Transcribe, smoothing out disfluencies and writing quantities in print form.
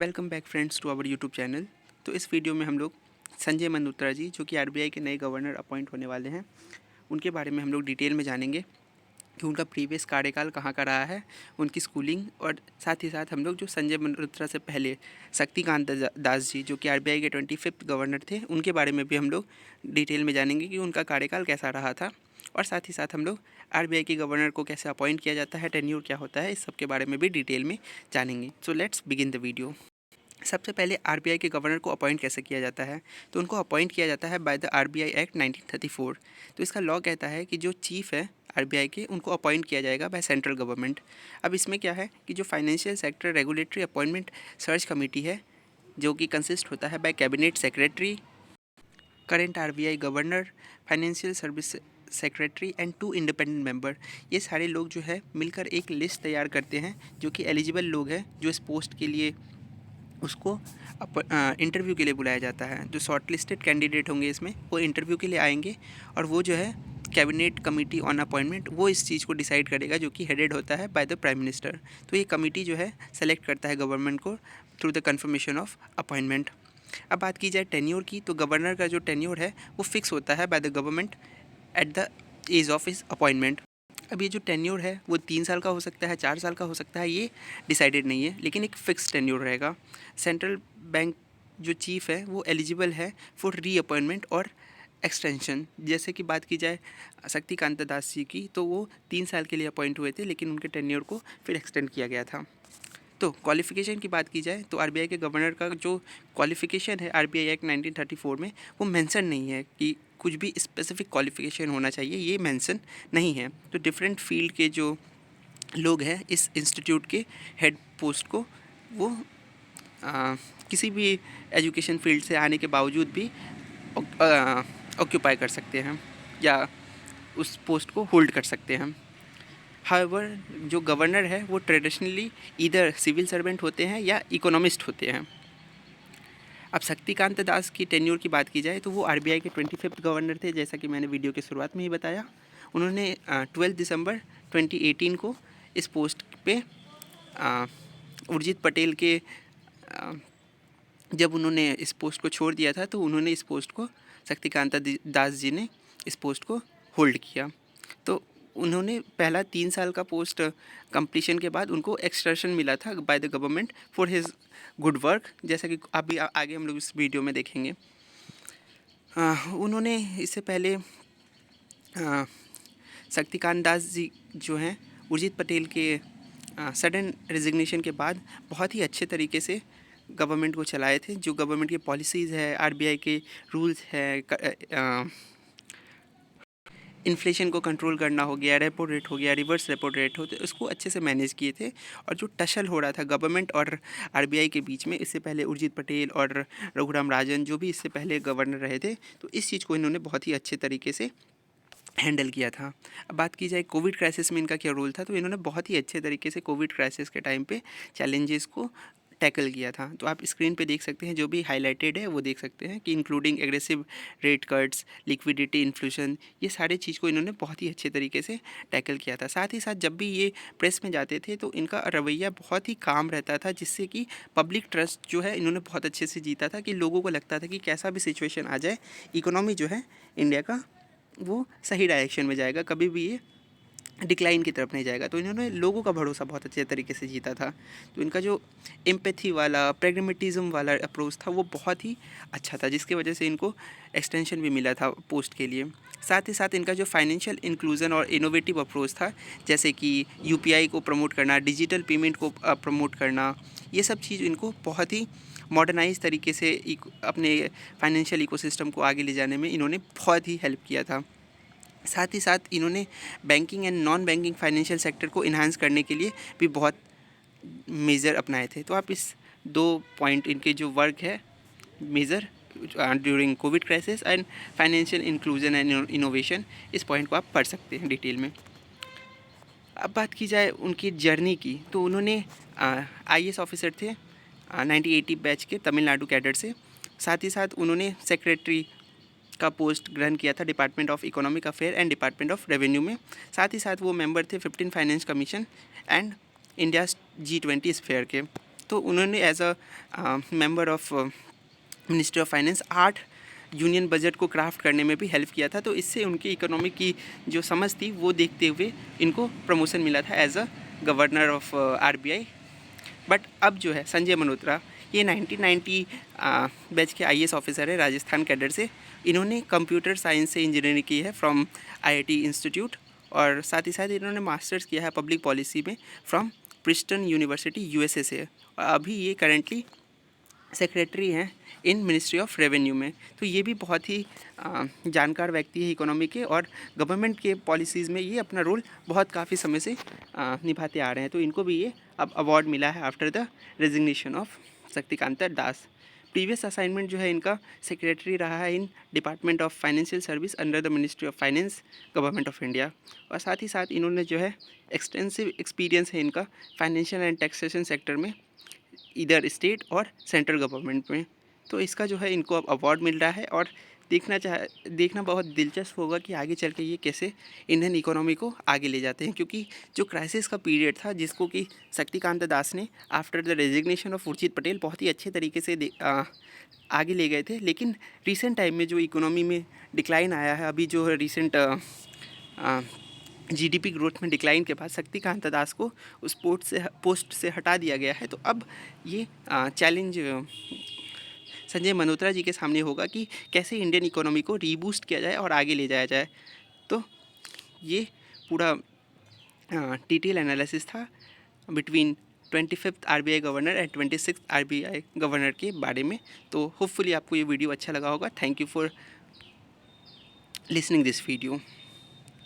Welcome back friends to our YouTube channel. तो इस video में हम लोग संजय मल्होत्रा जी जो कि आरबीआई के नए गवर्नर अपॉइंट होने वाले हैं, उनके बारे में हम लोग डिटेल में जानेंगे कि उनका प्रीवियस कार्यकाल कहाँ का रहा है, उनकी स्कूलिंग, और साथ ही साथ हम लोग जो संजय मल्होत्रा से पहले शक्तिकांत दास जी जो कि आरबीआई के 25th गवर्नर थे, उनके बारे में भी हम लोग डिटेल में जानेंगे कि उनका कार्यकाल कैसा रहा था। और साथ ही साथ हम लोग आरबीआई के गवर्नर को कैसे अपॉइंट किया जाता है, टेन्योर क्या होता है, इस सब के बारे में भी डिटेल में जानेंगे। So let's begin the video. सबसे पहले आरबीआई के गवर्नर को अपॉइंट कैसे किया जाता है, तो उनको अपॉइंट किया जाता है बाय द आरबीआई एक्ट 1934। तो इसका लॉ कहता है कि जो चीफ है आरबीआई के, उनको अपॉइंट किया जाएगा बाय सेंट्रल गवर्नमेंट। अब इसमें क्या है कि जो financial sector regulatory appointment search committee है, जो कि कंसिस्ट होता है bye cabinet secretary, current RBI governor, financial service secretary and 2 independent member, ये सारे लोग जो है मिलकर एक लिस्ट तैयार करते हैं जो कि एलिजिबल लोग हैं जो इस पोस्ट के लिए उसको इंटरव्यू के लिए बुलाया जाता है। जो शॉर्ट लिस्टेड कैंडिडेट होंगे इसमें, वो इंटरव्यू के लिए आएंगे और वो जो है कैबिनेट कमेटी ऑन अपॉइंटमेंट, वो इस चीज़ को डिसाइड करेगा, जो कि हेडेड होता है बाय द प्राइम मिनिस्टर। तो ये कमेटी जो है सेलेक्ट करता है गवर्नमेंट को through the confirmation of appointment. अब बात की जाए टेन्योर की, तो गवर्नर का जो टेन्योर है वो फिक्स होता है by the government at the age of his appointment. अब ये जो टेन्योर है वो 3 साल का हो सकता है, 4 साल का हो सकता है, ये डिसाइडेड नहीं है, लेकिन एक फ़िक्स टेन्योर रहेगा। सेंट्रल बैंक जो चीफ़ है वो एलिजिबल है फॉर रीअपॉइंटमेंट और एक्सटेंशन। जैसे कि बात की जाए शक्तिकांत दास जी की, तो वो 3 साल के लिए अपॉइंट हुए थे, लेकिन उनके टेन्योर को फिर एक्सटेंड किया गया था। तो क्वालिफ़िकेशन की बात की जाए तो आरबीआई के गवर्नर का जो क्वालिफ़िकेशन है आरबीआई एक्ट 1934 में, वो मेंशन नहीं है कि कुछ भी स्पेसिफिक क्वालिफ़िकेशन होना चाहिए, ये मेंशन नहीं है। तो डिफरेंट फील्ड के जो लोग हैं इस इंस्टीट्यूट के हेड पोस्ट को, वो किसी भी एजुकेशन फील्ड से आने के बावजूद भी ऑक्यूपाई कर सकते हैं या उस पोस्ट को होल्ड कर सकते हैं। हाउएवर जो गवर्नर है वो ट्रेडिशनली इधर सिविल सर्वेंट होते हैं या इकोनॉमिस्ट होते हैं। अब शक्तिकांत दास की टेन्योर की बात की जाए तो वो आरबीआई के 25th गवर्नर थे, जैसा कि मैंने वीडियो की शुरुआत में ही बताया। उन्होंने 12 दिसंबर 2018 को इस पोस्ट पे उर्जित पटेल के जब उन्होंने इस पोस्ट को छोड़ दिया था, तो उन्होंने इस पोस्ट को, शक्तिकांत दास जी ने इस पोस्ट को होल्ड किया। तो उन्होंने पहला 3 साल का पोस्ट कंप्लीशन के बाद उनको एक्सटेंशन मिला था bye the government for his good work, जैसा कि अभी आगे हम लोग इस वीडियो में देखेंगे। उन्होंने इससे पहले शक्तिकांत दास जी जो हैं उर्जित पटेल के सडन रेजिग्नेशन के बाद बहुत ही अच्छे तरीके से गवर्नमेंट को चलाए थे। जो गवर्नमेंट की पॉलिसीज़ है, आरबीआई के रूल्स है, इन्फ्लेशन को कंट्रोल करना हो गया, रेपो रेट हो गया, रिवर्स रेपो रेट हो, तो इसको अच्छे से मैनेज किए थे। और जो टसल हो रहा था गवर्नमेंट और आरबीआई के बीच में, इससे पहले उर्जित पटेल और रघुराम राजन जो भी इससे पहले गवर्नर रहे थे, तो इस चीज़ को इन्होंने बहुत ही अच्छे तरीके से हैंडल किया था। अब बात की जाए कोविड क्राइसिस में इनका क्या रोल था, तो इन्होंने बहुत ही अच्छे तरीके से कोविड क्राइसिस के टाइम पे चैलेंजेस को टैकल किया था। तो आप स्क्रीन पे देख सकते हैं, जो भी हाईलाइटेड है वो देख सकते हैं कि including aggressive rate cuts, liquidity inflation, ये सारे चीज़ को इन्होंने बहुत ही अच्छे तरीके से टैकल किया था। साथ ही साथ जब भी ये प्रेस में जाते थे तो इनका रवैया बहुत ही काम रहता था, जिससे कि पब्लिक ट्रस्ट जो है इन्होंने बहुत अच्छे से जीता था, कि लोगों को लगता था कि कैसा भी सिचुएशन आ जाए, इकोनॉमी जो है इंडिया का वो सही डायरेक्शन में जाएगा, कभी भी ये डिक्लाइन की तरफ नहीं जाएगा। तो इन्होंने लोगों का भरोसा बहुत अच्छे तरीके से जीता था। तो इनका जो एम्पैथी वाला, प्रैग्मेटिज्म वाला अप्रोच था वो बहुत ही अच्छा था, जिसकी वजह से इनको एक्सटेंशन भी मिला था पोस्ट के लिए। साथ ही साथ इनका जो फाइनेंशियल इंक्लूजन और इनोवेटिव अप्रोच था, जैसे कि यूपीआई को प्रमोट करना, डिजिटल पेमेंट को प्रमोट करना, ये सब चीज़ इनको बहुत ही मॉडर्नाइज तरीके से अपने फाइनेंशियल इकोसिस्टम को आगे ले जाने में इन्होंने बहुत ही हेल्प किया था। साथ ही साथ इन्होंने banking and non banking financial sector को इन्हांस करने के लिए भी बहुत मेजर अपनाए थे। तो आप इस 2 पॉइंट इनके जो वर्क है major during Covid crisis and financial inclusion and innovation, इस पॉइंट को आप पढ़ सकते हैं डिटेल में। अब बात की जाए उनकी जर्नी की, तो उन्होंने आईएएस ऑफिसर थे 1980 बैच के तमिलनाडु कैडर से। साथ ही साथ उन्होंने सेक्रेटरी का पोस्ट ग्रहण किया था department of economic affair and department of revenue में। साथ ही साथ वो मेंबर थे 15 finance commission and India G20 sphere के। तो उन्होंने as a member of ministry of finance 8 union budget को क्राफ्ट करने में भी हेल्प किया था। तो इससे उनकी इकोनॉमी की जो समझ थी वो देखते हुए इनको प्रमोशन मिला था as a governor of RBI. But अब जो है संजय मल्होत्रा, ये 1990 बैच के आईएएस ऑफिसर है राजस्थान कैडर से। इन्होंने कंप्यूटर साइंस से इंजीनियरिंग की है फ्रॉम आईआईटी इंस्टीट्यूट, और साथ ही साथ इन्होंने मास्टर्स किया है पब्लिक पॉलिसी में फ्रॉम प्रिस्टन यूनिवर्सिटी यूएसए से। और अभी ये करेंटली सेक्रेटरी हैं इन मिनिस्ट्री ऑफ रेवेन्यू में। तो ये भी बहुत ही जानकार व्यक्ति है इकोनॉमी के, और गवर्नमेंट के पॉलिसीज़ में ये अपना रोल बहुत काफ़ी समय से निभाते आ रहे हैं। तो इनको भी ये अब अवार्ड मिला है after the resignation of Shaktikanta Das. Previous assignment जो है इनका सेक्रेटरी रहा है in department of financial service under the ministry of finance, government of India. और साथ ही साथ इन्होंने जो है एक्सटेंसिव एक्सपीरियंस है इनका फाइनेंशियल एंड टैक्सेशन सेक्टर में, इधर स्टेट और सेंट्रल गवर्नमेंट में। तो इसका जो है इनको अब अवार्ड मिल रहा है, और देखना बहुत दिलचस्प होगा कि आगे चल के ये कैसे इंडियन इकोनॉमी को आगे ले जाते हैं। क्योंकि जो क्राइसिस का पीरियड था जिसको कि शक्तिकांता दास ने after the resignation of Urjit Patel बहुत ही अच्छे तरीके से आगे ले गए थे, लेकिन रिसेंट टाइम में जो इकोनॉमी में डिक्लाइन आया है, अभी जो रिसेंट जीडीपी ग्रोथ में डिक्लाइन के बाद शक्तिकांता दास को उस पोस्ट से हटा दिया गया है। तो अब ये चैलेंज संजय मल्होत्रा जी के सामने होगा कि कैसे इंडियन इकोनॉमी को रीबूस्ट किया जाए और आगे ले जाया जाए। तो ये पूरा डिटेल एनालिसिस था between 25th RBI governor and 26th RBI governor के बारे में। तो होपफुली आपको ये वीडियो अच्छा लगा होगा। Thank you for listening this video.